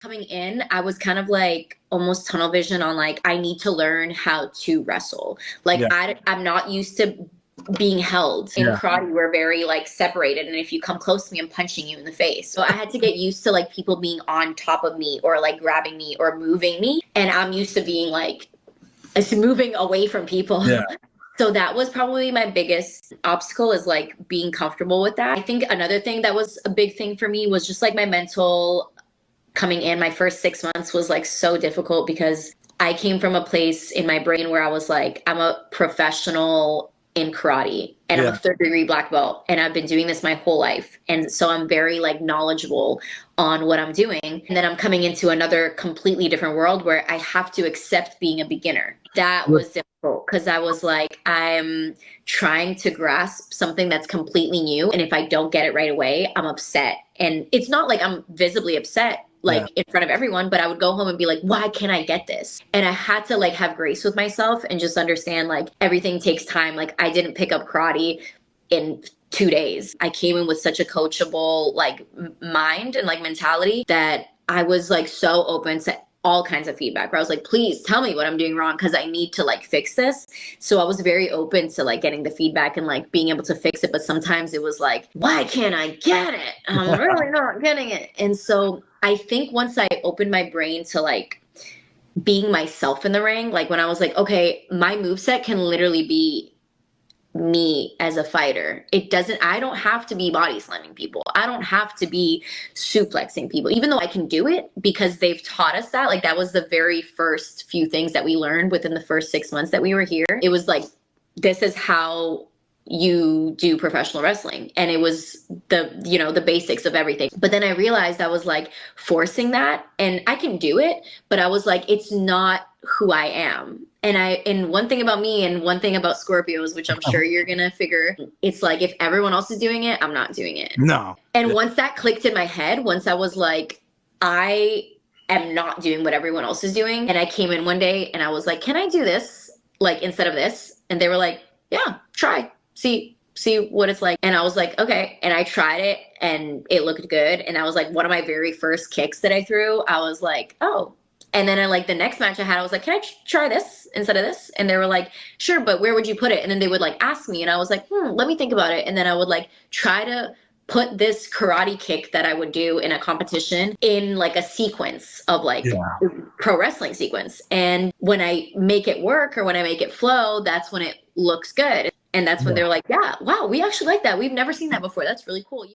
Coming in, I was kind of like almost tunnel vision on like, I need to learn how to wrestle. Like, Yeah. I'm not used to being held. In Yeah. karate, we're very like separated. And if you come close to me, I'm punching you in the face. So I had to get used to like people being on top of me or like grabbing me or moving me. And I'm used to being like, it's moving away from people. Yeah. So that was probably my biggest obstacle, is like being comfortable with that. I think another thing that was a big thing for me was just like my mental. Coming in, my first 6 months was like so difficult because I came from a place in my brain where I was like, I'm a professional in karate and I'm a Yeah. third-degree black belt and I've been doing this my whole life. And so I'm very like knowledgeable on what I'm doing. And then I'm coming into another completely different world where I have to accept being a beginner. That was difficult because I was like, I'm trying to grasp something that's completely new. And if I don't get it right away, I'm upset. And it's not like I'm visibly upset like in front of everyone, but I would go home and be like, why can't I get this? And I had to like have grace with myself and just understand like everything takes time. Like I didn't pick up karate in 2 days. I came in with such a coachable like mind and like mentality that I was like so open to all kinds of feedback where I was like, please tell me what I'm doing wrong because I need to like fix this. So I was very open to like getting the feedback and like being able to fix it. But sometimes it was like, why can't I get it? I'm really not getting it. And so I think once I opened my brain to like being myself in the ring, like when I was like, okay, my moveset can literally be me as a fighter. I don't have to be body slamming people. I don't have to be suplexing people, even though I can do it because they've taught us that. Like that was the very first few things that we learned within the first 6 months that we were here. It was like, this is how you do professional wrestling. And it was the basics of everything. But then I realized I was like forcing that and I can do it, but I was like, it's not who I am. And one thing about me and one thing about Scorpios, which I'm sure you're gonna figure, it's like if everyone else is doing it, I'm not doing it. No. And once that clicked in my head, once I was like, I am not doing what everyone else is doing. And I came in one day and I was like, can I do this? Like instead of this? And they were like, yeah, try. See what it's like. And I was like, okay. And I tried it and it looked good. And I was like, one of my very first kicks that I threw, I was like, oh. And then I like the next match I had, I was like, can I try this instead of this? And they were like, sure, but where would you put it? And then they would like ask me and I was like, let me think about it. And then I would like try to put this karate kick that I would do in a competition in like a sequence of like pro wrestling sequence. And when I make it work or when I make it flow, that's when it looks good. And that's when they're like, yeah, wow, we actually like that. We've never seen that before. That's really cool.